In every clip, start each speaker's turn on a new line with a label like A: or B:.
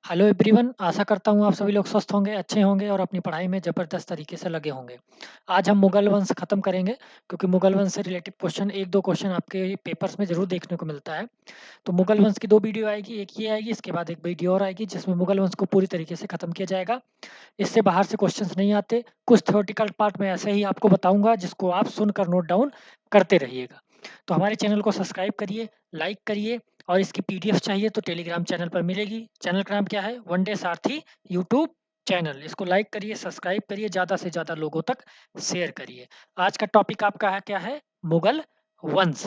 A: Hello everyone, आशा करता हूँ आप सभी लोग स्वस्थ होंगे, अच्छे होंगे और अपनी पढ़ाई में ज़बरदस्त तरीके से लगे होंगे। आज हम मुगल वंश खत्म करेंगे क्योंकि मुगल वंश से रिलेटेड क्वेश्चन 1-2 क्वेश्चन आपके पेपर्स में ज़रूर देखने को मिलता है। तो मुगल वंश की 2 वीडियो आएगी, एक ये आएगी, इसके बाद एक वीडियो और आएगी जिसमें मुगल वंश को पूरी तरीके से खत्म किया जाएगा। इससे बाहर से क्वेश्चंस नहीं आते, कुछ थ्योरेटिकल पार्ट मैं ऐसे ही आपको बताऊँगा जिसको आप सुनकर नोट डाउन करते रहिएगा। तो हमारे चैनल को सब्सक्राइब करिए, लाइक करिए और इसकी पीडीएफ चाहिए तो टेलीग्राम चैनल पर मिलेगी। चैनल का नाम क्या है? वन डे सारथी यूट्यूब चैनल। इसको लाइक करिए, सब्सक्राइब करिए, ज़्यादा से ज़्यादा लोगों तक शेयर करिए। आज का टॉपिक आपका है क्या है? मुगल वंश।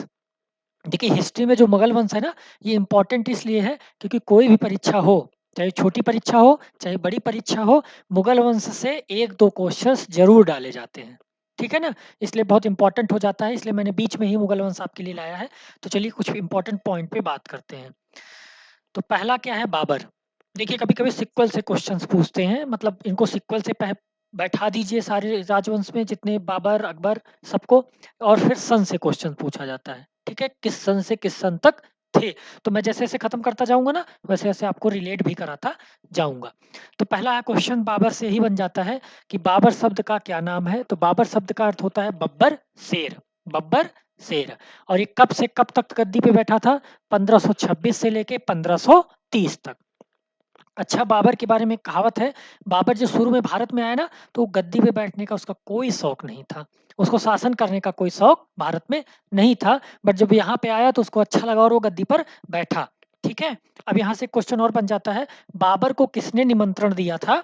A: देखिए हिस्ट्री में जो मुगल वंश है ना, ये इम्पोर्टेंट इसलिए है क्योंकि कोई भी परीक्षा हो, चाहे छोटी परीक्षा हो, चाहे बड़ी परीक्षा हो, मुगल वंश से 1-2 क्वेश्चंस ज़रूर डाले जाते हैं। ठीक है ना? इसलिए बहुत इम्पोर्टेंट हो जाता है, इसलिए मैंने बीच में ही मुगल वंश आपके लिए लाया है। तो चलिए कुछ इम्पोर्टेंट पॉइंट पे बात करते हैं। तो पहला क्या है? बाबर। देखिए कभी-कभी सीक्वल से क्वेश्चंस पूछते हैं, मतलब इनको सीक्वल से बैठा दीजिए सारे राजवंश में जितने बाबर, अकबर सबको और फिर सन से क्वेश्चन पूछा जाता है। ठीक है? किस सन से किस सन तक थे? तो मैं जैसे-जैसे खत्म करता जाऊँगा ना, वैसे-वैसे आपको रिलेट भी कराता जाऊँगा। तो पहला क्वेश्चन बाबर से ही बन जाता है कि बाबर शब्द का क्या नाम है? तो बाबर शब्द का अर्थ होता है बब्बर, शेर। बब्बर, शेर। और ये कब से कब तक गद्दी पे बैठा था? 1526 से लेके 1530 तक। अच्छा, बाबर के बारे में कहावत है, बाबर जब शुरू में भारत में आया ना, तो गद्दी पे बैठने का उसका कोई शौक नहीं था। उसको शासन करने का कोई शौक भारत में नहीं था, बट जब यहाँ पे आया तो उसको अच्छा लगा और वो गद्दी पर बैठा। ठीक है? अब यहाँ से क्वेश्चन और बन जाता है, बाबर को किसने निमंत्रण दिया था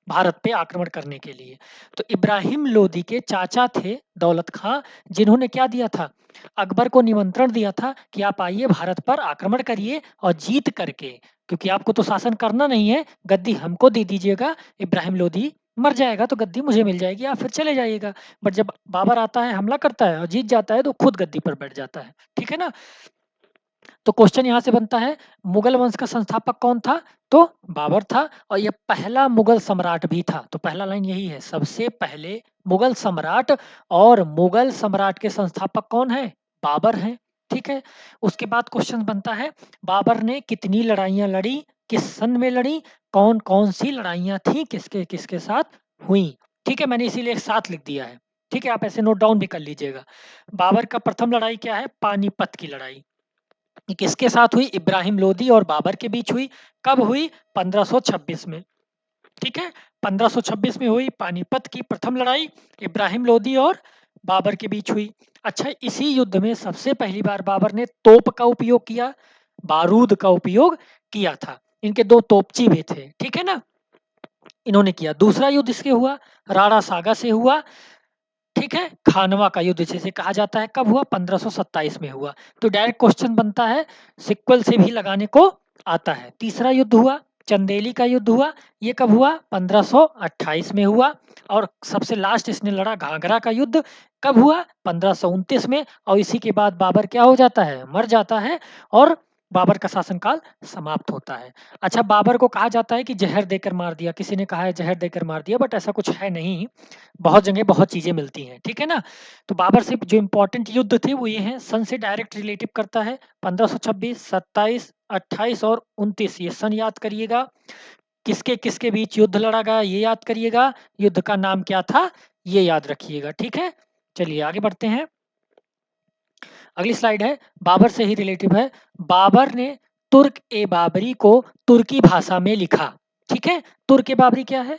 A: भारत पे आक्रमण करने के लिए? तो इब्राहिम लोदी के चाचा थे दौलत खां, जिन्होंने क्या दिया था? अकबर को निमंत्रण दिया था कि आप आइए भारत पर आक्रमण करिए और जीत करके, क्योंकि आपको तो शासन करना नहीं है, गद्दी हमको दे दीजिएगा, इब्राहिम लोदी मर जाएगा तो गद्दी मुझे मिल जाएगी, आप फिर चले जाइएगा। बट जब बाबर आता है, हमला करता है और जीत जाता है तो खुद गद्दी पर बैठ जाता है। ठीक है ना? तो क्वेश्चन यहाँ से बनता है, मुगल वंश का संस्थापक कौन था? तो बाबर था और ये पहला मुगल सम्राट भी था। तो पहला लाइन यही है, सबसे पहले मुगल सम्राट, और मुगल सम्राट के संस्थापक कौन है? बाबर हैं। ठीक है? उसके बाद क्वेश्चन बनता है, बाबर ने कितनी लड़ाइयाँ लड़ी? किस सन में लड़ी? कौन-कौन सी लड़ाइयाँ थी? किसके-किसके साथ हुई? ठीक है? मैंने इसीलिए एक साथ लिख दिया है। ठीक है? आप ऐसे नोट डाउन भी कर लीजिएगा। बाबर का प्रथम लड़ाई क्या है? पानीपत की लड़ाई। ये किसके साथ हुई? इब्राहिम लोदी और बाबर के बीच हुई। कब हुई? 1526 में। ठीक है? 1526 में हुई पानीपत की प्रथम लड़ाई, इब्राहिम लोदी और बाबर के बीच हुई। अच्छा, इसी युद्ध में सबसे पहली बार बाबर ने तोप का उपयोग किया, बारूद का उपयोग किया था। इनके 2 तोपची भी थे। ठीक है ना? इन्होंने किया। दूसरा युद्ध इसके हुआ, राणा सागा से हुआ। ठीक है? खानवा का युद्ध जिसे कहा जाता है, कब हुआ? 1527 में हुआ। तो डायरेक्ट क्वेश्चन बनता है, सीक्वल से भी लगाने को आता है। तीसरा युद्ध हुआ, चंदेली का युद्ध हुआ, ये कब हुआ? 1528 में हुआ। और सबसे लास्ट इसने लड़ा घाघरा का युद्ध, कब हुआ? 1529 में। और इसी के बाद बाबर क्या हो जाता है? मर जाता है और बाबर का शासनकाल समाप्त होता है। अच्छा, बाबर को कहा जाता है कि जहर देकर मार दिया, किसी ने कहा है जहर देकर मार दिया, बट ऐसा कुछ है नहीं। बहुत जगह बहुत चीज़ें मिलती हैं, ठीक है ना? तो बाबर से जो इम्पोर्टेंट युद्ध थे वो ये हैं, सन से डायरेक्ट रिलेटिव करता है, 1526, 27, 28 और 29 ये सन याद करिएगा। किसके-किसके बीच युद्ध लड़ा गया ये याद करिएगा, युद्ध का नाम क्या था ये याद रखिएगा, ठीक है? चलिए आगे बढ़ते हैं। अगली स्लाइड है, बाबर से ही रिलेटिव है। बाबर ने तुर्क-ए-बाबरी को तुर्की भाषा में लिखा, ठीक है? तुर्क-ए-बाबरी क्या है?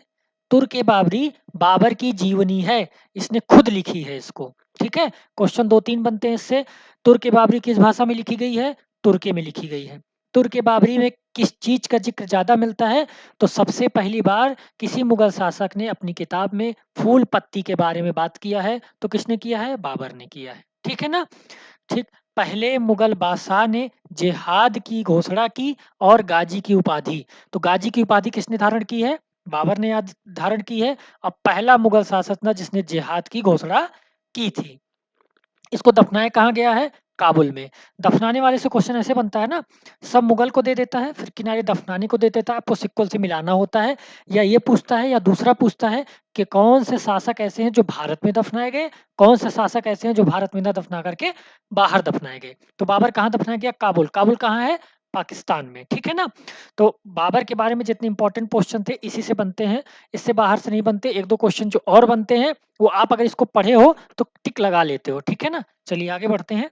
A: तुर्क-ए-बाबरी बाबर की जीवनी है, इसने खुद लिखी है इसको, ठीक है? क्वेश्चन 2-3 बनते हैं इससे। तुर्क-ए-बाबरी किस भाषा में लिखी गई है? तुर्की में लिखी गई है। तुर्क-ए-बाबरी में किस चीज़ का ज़िक्र ज़्यादा मिलता है? तो सबसे पहली बार किसी मुगल शासक ने अपनी किताब में फूल पत्ती के बारे में बात किया है, तो किसने किया है? बाबर ने किया है, ठीक है ना? ठीक, पहले मुगल बादशाह ने जिहाद की घोषणा की और गाजी की उपाधि। तो गाजी की उपाधि किसने धारण की है? बाबर ने धारण की है। अब पहला मुगल शासक था जिसने जिहाद की घोषणा की थी। इसको दफनाया कहाँ गया है? काबुल में। दफनाने वाले से क्वेश्चन ऐसे बनता है ना, सब मुगल को दे देता है, फिर किनारे दफनाने को दे देता है, आपको सिक्वल से मिलाना होता है, या ये पूछता है या दूसरा पूछता है कि कौन से शासक ऐसे हैं जो भारत में दफनाए गए, कौन से शासक ऐसे हैं जो भारत में ना दफना करके बाहर दफनाए गए। तो बाबर कहाँ दफनाया गया? काबुल। काबुल कहाँ है? पाकिस्तान में, ठीक है ना? तो बाबर के बारे में जितने इंपॉर्टेंट क्वेश्चन थे इसी से बनते हैं, इससे बाहर से नहीं बनते। 1-2 क्वेश्चन जो और बनते हैं, वो आप अगर इसको पढ़े हो तो टिक लगा लेते हो, ठीक है ना? चलिए आगे बढ़ते हैं।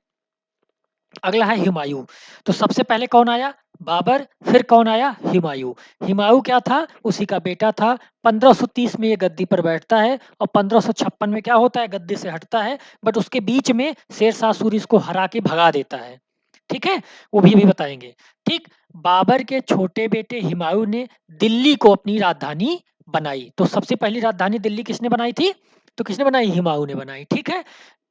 A: अगला है हुमायूं। तो सबसे पहले कौन आया? बाबर, फिर कौन आया? हुमायूं। हुमायूं क्या था? उसी का बेटा था। 1530 में ये गद्दी पर बैठता है और 1556 में क्या होता है? गद्दी से हटता है, बट उसके बीच में शेर शाह सूरी इसको हरा के भगा देता है। ठीक है? वो भी अभी बताएंगे। ठीक, बाबर के छोटे बेटे हुमायूं ने दिल्ली को अपनी राजधानी बनाई। तो सबसे पहली राजधानी दिल्ली किसने बनाई थी? तो किसने बनाई? हुमायूं ने बनाई। ठीक है?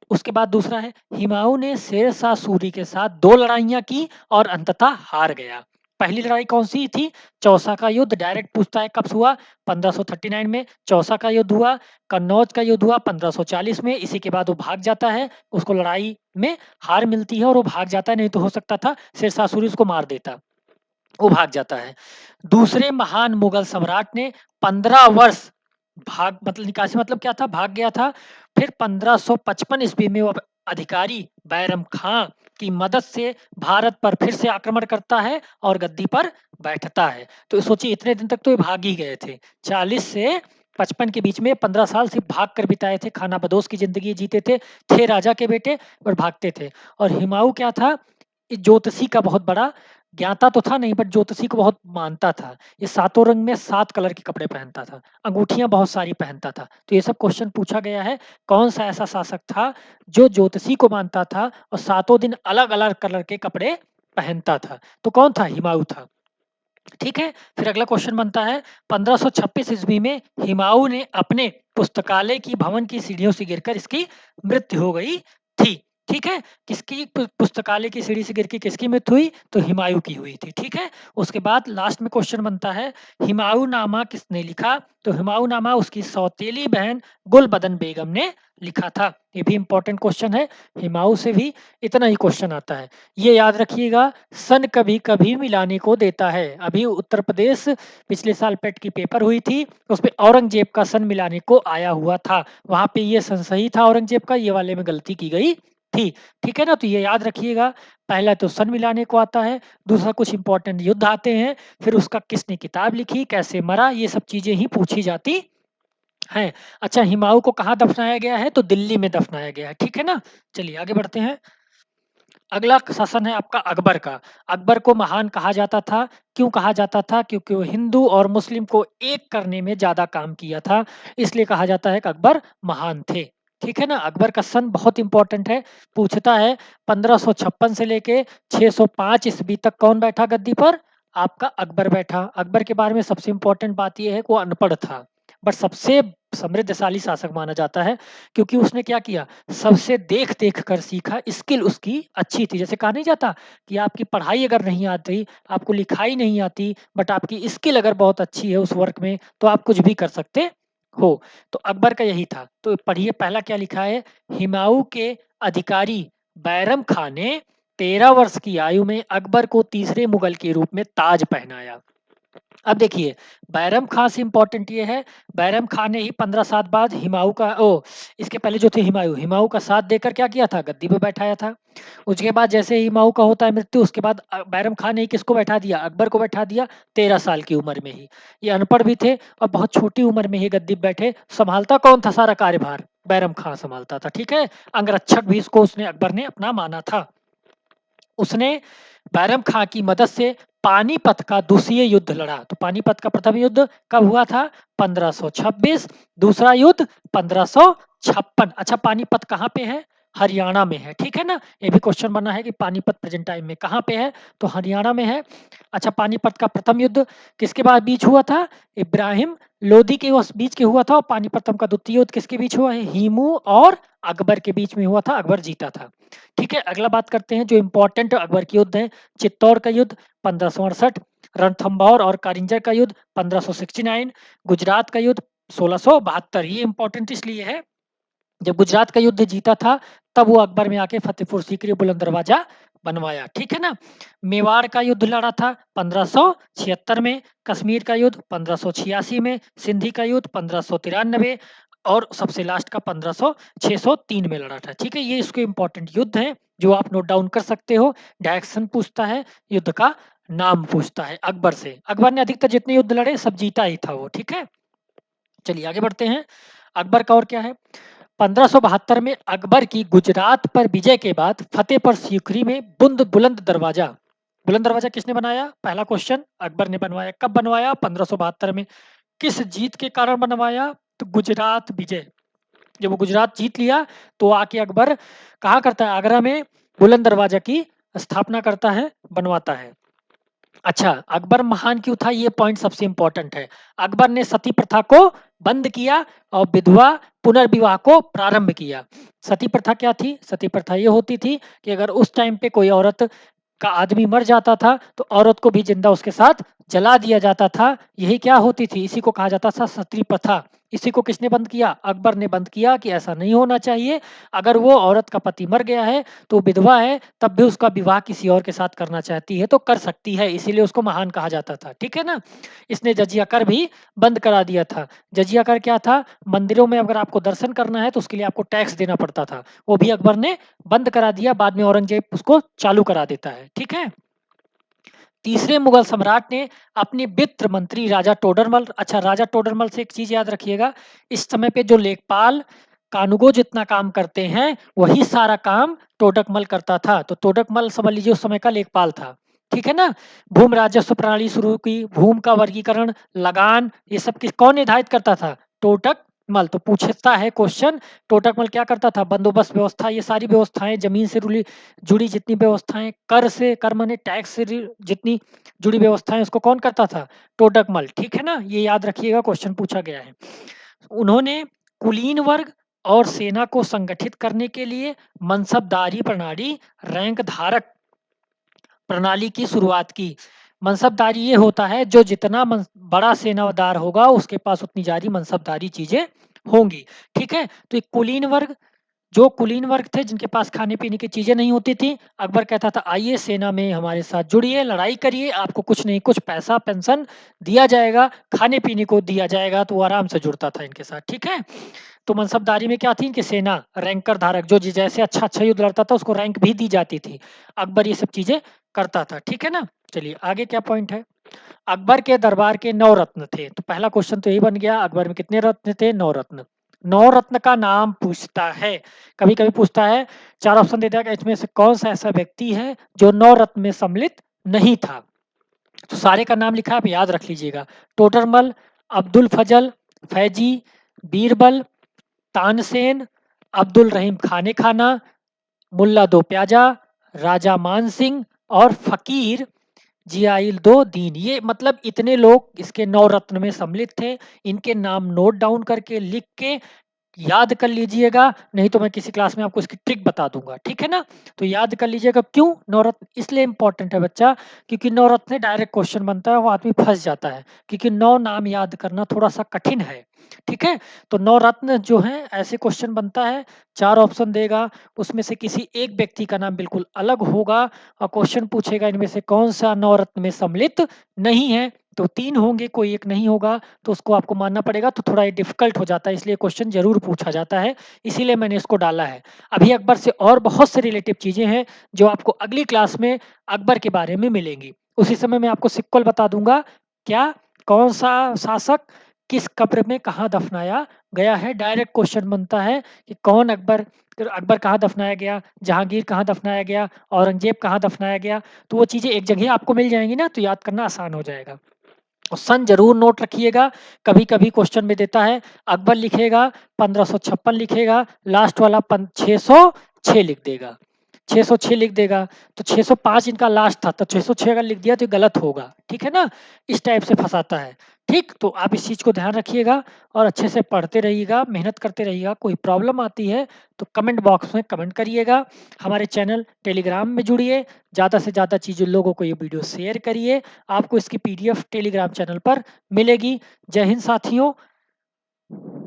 A: उसके बाद दूसरा है, हुमायूं ने शेर शाह सूरी के साथ 2 लड़ाइयाँ की और अंततः हार गया। पहली लड़ाई कौन-सी थी? चौसा का युद्ध। डायरेक्ट पूछता है कब हुआ? 1539 में चौसा का युद्ध हुआ। कन्नौज का युद्ध हुआ 1540 में। इसी के बाद वो भाग जाता है, उसको लड़ाई में हार मिलती है और वो भाग जाता है, नहीं तो हो सकता था शेर शाह सूरी उसको मार देता। वो भाग जाता है। दूसरे महान मुगल सम्राट ने 15 वर्ष भाग मतलब निकासी मतलब क्या था? भाग गया था। फिर 1555 ईस्वी में वो अधिकारी बैरम खां की मदद से भारत पर फिर से आक्रमण करता है और गद्दी पर बैठता है। तो सोचिए इतने दिन तक तो ये भाग ही गए थे। 40 से 55 के बीच में 15 साल सिर्फ भाग कर बिताए थे, खानाबदोश की ज़िंदगी जीते थे राजा के बेटे और भागते थे। और हुमायूँ क्या था? ये ज्योतिषी का बहुत बड़ा ज्ञाता तो था नहीं, बट ज्योतिषी को बहुत मानता था। ये सातों रंग में 7 कलर के कपड़े पहनता था, अंगूठियाँ बहुत सारी पहनता था। तो ये सब क्वेश्चन पूछा गया है, कौन-सा ऐसा शासक था जो ज्योतिषी को मानता था और सातों दिन अलग-अलग कलर के कपड़े पहनता था? तो कौन था? हुमायूँ था। ठीक है? फिर अगला क्वेश्चन बनता है, 1526 ईस्वी में हुमायूँ ने अपने पुस्तकालय की भवन की सीढ़ियों से गिरकर इसकी मृत्यु हो गई थी। ठीक है? किसकी पुस्तकालय की सीढ़ी से गिर के किसकी मृत्यु हुई? तो हुमायूँ की हुई थी। ठीक है? उसके बाद लास्ट में क्वेश्चन बनता है, हुमायूँनामा किसने लिखा? तो हुमायूँनामा उसकी सौतेली बहन गुलबदन बेगम ने लिखा था। ये भी इम्पोर्टेंट क्वेश्चन है। हुमायूँ से भी इतना ही क्वेश्चन आता है। ये याद रखिएगा, सन कभी-कभी मिलाने को देता है। अभी उत्तर प्रदेश पिछले साल पेट की पेपर हुई थी, उसपे औरंगजेब का सन मिलाने को आया हुआ था। वहाँ पे ये सन सही था औरंगजेब का, ये वाले में गलती की गई थी। ठीक है ना? तो ये याद रखिएगा, पहला तो सन मिलाने को आता है, दूसरा कुछ इंपॉर्टेंट युद्ध आते हैं, फिर उसका किसने किताब लिखी, कैसे मरा, ये सब चीज़ें ही पूछी जाती हैं। अच्छा, हुमायूँ को कहाँ दफनाया गया है? तो दिल्ली में दफनाया गया है। ठीक है ना? चलिए आगे बढ़ते हैं। अगला शासन है आपका अकबर का। अकबर को महान कहा जाता था। क्यों कहा जाता था? क्योंकि वो हिंदू और मुस्लिम को एक करने में ज़्यादा काम किया था, इसलिए कहा जाता है कि अकबर महान थे। ठीक है ना? अकबर का सन बहुत इम्पोर्टेंट है, पूछता है 1556 से लेके 605 ईस्वी तक कौन बैठा गद्दी पर? आपका अकबर बैठा। अकबर के बारे में सबसे इम्पोर्टेंट बात ये है कि वो अनपढ़ था, बट सबसे समृद्धशाली शासक माना जाता है, क्योंकि उसने क्या किया? सबसे देख-देख कर सीखा, स्किल उसकी अच्छी थी। जैसे कहा नहीं जाता कि आपकी पढ़ाई अगर नहीं आती, आपको लिखाई नहीं आती, बट आपकी स्किल अगर बहुत अच्छी है उस वर्क में, तो आप कुछ भी कर सकते हो। तो अकबर का यही था। तो पढ़िए पहला क्या लिखा है? हुमायूँ के अधिकारी बैरम खां ने 13 वर्ष की आयु में अकबर को तीसरे मुगल के रूप में ताज पहनाया। अब देखिए, बैरम खां से इम्पोर्टेंट ये है, बैरम खां ने ही 15 साल बाद हुमायूँ का इसके पहले जो थे हुमायूँ, हुमायूँ का साथ देकर क्या किया था? गद्दी पे बैठाया था। उसके बाद जैसे ही हुमायूँ का होता है मृत्यु, उसके बाद बैरम खां ने ही किसको बैठा दिया? अकबर को बैठा दिया 13 साल की उम्र में ही। ये अनपढ़ भी थे और बहुत छोटी उम्र में ही गद्दी पे बैठे। सँभालता कौन था सारा कार्यभार? बैरम खां सँभालता था, ठीक है? अंगरक्षक भी इसको उसने अकबर ने अपना माना था। उसने बैरम खां की मदद से पानीपत का दूसरी युद्ध लड़ा। तो पानीपत का प्रथम युद्ध कब हुआ था? 1526। दूसरा युद्ध 1556। अच्छा, पानीपत कहाँ पे है? हरियाणा में है। ठीक है ना? ये भी क्वेश्चन बना है कि पानीपत प्रेजेंट टाइम में कहाँ पे है? तो हरियाणा में है। अच्छा, पानीपत का प्रथम युद्ध किसके बाद बीच हुआ था? इब्राहिम लोदी के उस बीच के हुआ था। और पानीपतम का द्वितीय युद्ध किसके बीच हुआ है? हिमू और अकबर के बीच में हुआ था। अकबर जीता था। ठीक है, अगला बात करते हैं जो इम्पोर्टेंट अकबर के युद्ध हैं। चित्तौड़ का युद्ध 1568, रणथंभौर और कारिंजर का युद्ध 1569, गुजरात का युद्ध 1672। ये इम्पोर्टेंट इसलिए है, जब गुजरात का युद्ध जीता था, तब वो अकबर में आके फतेहपुर सीकरी बुलंद दरवाजा बनवाया। ठीक है ना? मेवाड़ का युद्ध लड़ा था 1576 में, कश्मीर का युद्ध 1586 में, सिंधी का युद्ध 1593 और सबसे लास्ट का 603 में लड़ा था। ठीक है? ये इसके इम्पोर्टेंट युद्ध हैं, जो आप नोट डाउन कर सकते हो। डायरेक्शन पूछता है युद्ध का नाम पूछता है अकबर से। अकबर ने अधिकतर जितने युद्ध लड़े सब जीता ही था वो, ठीक है। चलिए आगे बढ़ते हैं। अकबर का और क्या है। 1572 में अकबर की गुजरात पर विजय के बाद फतेहपुर सीकरी में बुलंद दरवाजा, बुलंद दरवाजा किसने बनाया? पहला क्वेश्चन अकबर ने बनवाया। कब बनवाया? 1572 में। किस जीत के कारण बनवाया? तो गुजरात विजय। जब वो गुजरात जीत लिया तो आके अकबर कहाँ करता है? आगरा में बुलंद दरवाजा की स्थापना करता है, बनवाता है। अच्छा, अकबर महान क्यों था? ये पॉइंट सबसे इंपॉर्टेंट है। अकबर ने सती प्रथा को बंद किया और विधवा पुनर्विवाह को प्रारंभ किया। सती प्रथा क्या थी? सती प्रथा ये होती थी कि अगर उस टाइम पे कोई औरत का आदमी मर जाता था तो औरत को भी जिंदा उसके साथ जला दिया जाता था। यही क्या होती थी? इसी को कहा जाता था सती प्रथा। इसी को किसने बंद किया? अकबर ने बंद किया कि ऐसा नहीं होना चाहिए। अगर वो औरत का पति मर गया है तो विधवा है तब भी उसका विवाह किसी और के साथ करना चाहती है तो कर सकती है, इसीलिए उसको महान कहा जाता था, ठीक है ना। इसने जजिया कर भी बंद करा दिया था। जजिया कर क्या था? मंदिरों में अगर आपको दर्शन करना है तो उसके लिए आपको टैक्स देना पड़ता था, वो भी अकबर ने बंद करा दिया। बाद में औरंगजेब उसको चालू करा देता है, ठीक है। तीसरे मुगल सम्राट ने अपने वित्त मंत्री राजा टोडरमल, अच्छा राजा टोडरमल से एक चीज याद रखिएगा, इस समय पे जो लेखपाल कानूगो जितना काम करते हैं वही सारा काम टोडरमल करता था। तो टोडरमल समझ लीजिए उस समय का लेखपाल था, ठीक है ना। भूमि राजस्व प्रणाली शुरू की, भूमि का वर्गीकरण, लगान, ये सब किस कौन निर्धारित करता था? टोडरमल। तो पूछता है क्वेश्चन, टोडरमल क्या करता था? बंदोबस्त व्यवस्था, ये सारी व्यवस्थाएं जमीन से जुड़ी जितनी व्यवस्थाएं, कर माने टैक्स से जितनी जुड़ी व्यवस्थाएं उसको कौन करता था? टोडरमल, ठीक है ना। ये याद रखिएगा, क्वेश्चन पूछा गया है। उन्होंने कुलीन वर्ग और सेना को संगठित करने के लिए मनसबदारी प्रणाली, रैंक धारक प्रणाली की शुरुआत की। मनसबदारी ये होता है जो जितना बड़ा सेनादार होगा उसके पास उतनी ज्यादा मनसबदारी चीजें होंगी, ठीक है। तो एक कुलीन वर्ग, जो कुलीन वर्ग थे जिनके पास खाने पीने की चीजें नहीं होती थी, अकबर कहता था आइए सेना में हमारे साथ जुड़िए, लड़ाई करिए, आपको कुछ नहीं कुछ पैसा पेंशन दिया जाएगा, खाने पीने को दिया जाएगा। तो वो आराम से जुड़ता था इनके साथ, ठीक है। तो मनसबदारी में क्या थी कि सेना रैंकर धारक जो जैसे अच्छा अच्छा युद्ध लड़ता था उसको रैंक भी दी जाती थी। अकबर ये सब चीजें करता था, ठीक है ना। चलिए आगे क्या पॉइंट है। अकबर के दरबार के 9 रत्न थे। तो पहला क्वेश्चन तो यही बन गया, अकबर में कितने रत्न थे? 9 रत्न। 9 रत्न का नाम पूछता है, कभी कभी पूछता है। चार ऑप्शन दे दिया कि इसमें से कौन सा ऐसा व्यक्ति है जो 9 रत्न में सम्मिलित नहीं था। तो सारे का नाम लिखा है, आप याद रख लीजिएगा। टोडरमल, अब्दुल फजल, फैजी, बीरबल, तानसेन, अब्दुल रहीम खाने खाना, मुल्ला दो प्याजा, राजा मान सिंह और फकीर जियाइल दो दीन। ये मतलब इतने लोग इसके 9 रत्न में सम्मिलित थे। इनके नाम नोट डाउन करके लिख के याद कर लीजिएगा, नहीं तो मैं किसी क्लास में आपको इसकी ट्रिक बता दूंगा, ठीक है ना। तो याद कर लीजिएगा। क्यों नवरत्न इसलिए इंपॉर्टेंट है बच्चा, क्योंकि नवरत्न से डायरेक्ट क्वेश्चन बनता है, वो आदमी फंस जाता है, क्योंकि 9 नाम याद करना थोड़ा सा कठिन है, ठीक है। तो नवरत्न जो है ऐसे क्वेश्चन बनता है, 4 ऑप्शन देगा, उसमें से किसी एक व्यक्ति का नाम बिल्कुल अलग होगा और क्वेश्चन पूछेगा इनमें से कौन सा नवरत्न में सम्मिलित नहीं है। तो 3 होंगे, कोई एक नहीं होगा, तो उसको आपको मानना पड़ेगा। तो थोड़ा ये डिफिकल्ट हो जाता है, इसलिए क्वेश्चन जरूर पूछा जाता है, इसीलिए मैंने इसको डाला है। अभी अकबर से और बहुत से रिलेटिव चीजें हैं जो आपको अगली क्लास में अकबर के बारे में मिलेंगी। उसी समय मैं आपको सिक्वल बता दूंगा, क्या कौन सा शासक किस कब्र में कहाँ दफनाया गया है। डायरेक्ट क्वेश्चन बनता है कि कौन अकबर अकबर कहाँ दफनाया गया, जहांगीर कहाँ दफनाया गया, औरंगजेब कहाँ दफनाया गया। तो वो चीजें एक जगह आपको मिल जाएंगी ना, तो याद करना आसान हो जाएगा। और सन जरूर नोट रखिएगा, कभी कभी क्वेश्चन में देता है अकबर लिखेगा 1556 लिखेगा, लास्ट वाला 606 लिख देगा, 606 लिख देगा। तो 605 इनका लास्ट था, तो 606 अगर लिख दिया तो गलत होगा, ठीक है ना। इस टाइप से फंसाता है, ठीक। तो आप इस चीज को ध्यान रखिएगा और अच्छे से पढ़ते रहिएगा, मेहनत करते रहिएगा। कोई प्रॉब्लम आती है तो कमेंट बॉक्स में कमेंट करिएगा। हमारे चैनल टेलीग्राम में जुड़िए, ज़्यादा से ज़्यादा चीज़ें लोगों को ये वीडियो शेयर करिए। आपको इसकी पीडीएफ टेलीग्राम चैनल पर मिलेगी। जय हिंद साथियों।